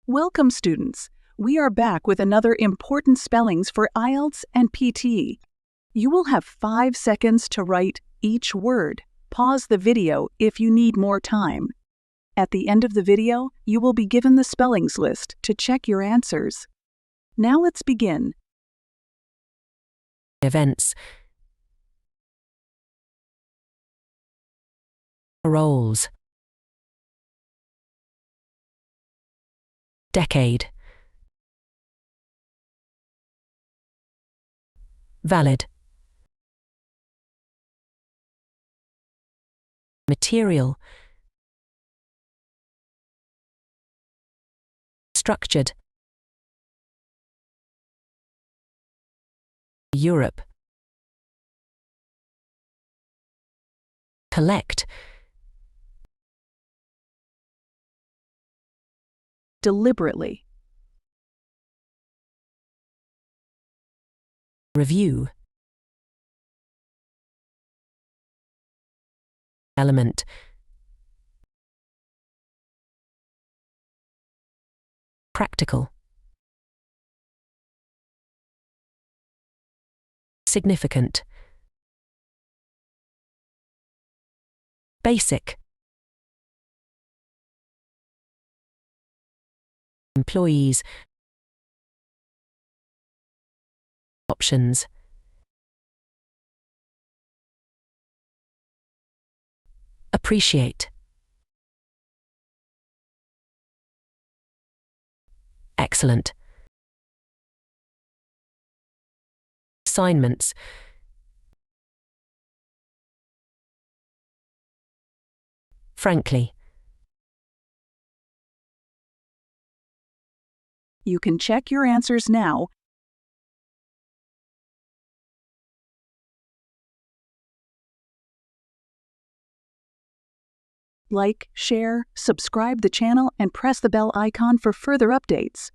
Welcome, students. We are back with another important spellings for IELTS and PTE. You will have 5 seconds to write each word. Pause the video if you need more time. At the end of the video, you will be given the spellings list to check your answers. Now let's begin. Events. Roles. Decade. Valid. Material. Structured. Europe. Collect. Deliberately. Review. Element. Practical. Significant. Basic. Employees. Options. Appreciate. Excellent. Assignments. Frankly. You can check your answers now. Like, share, subscribe the channel, and press the bell icon for further updates.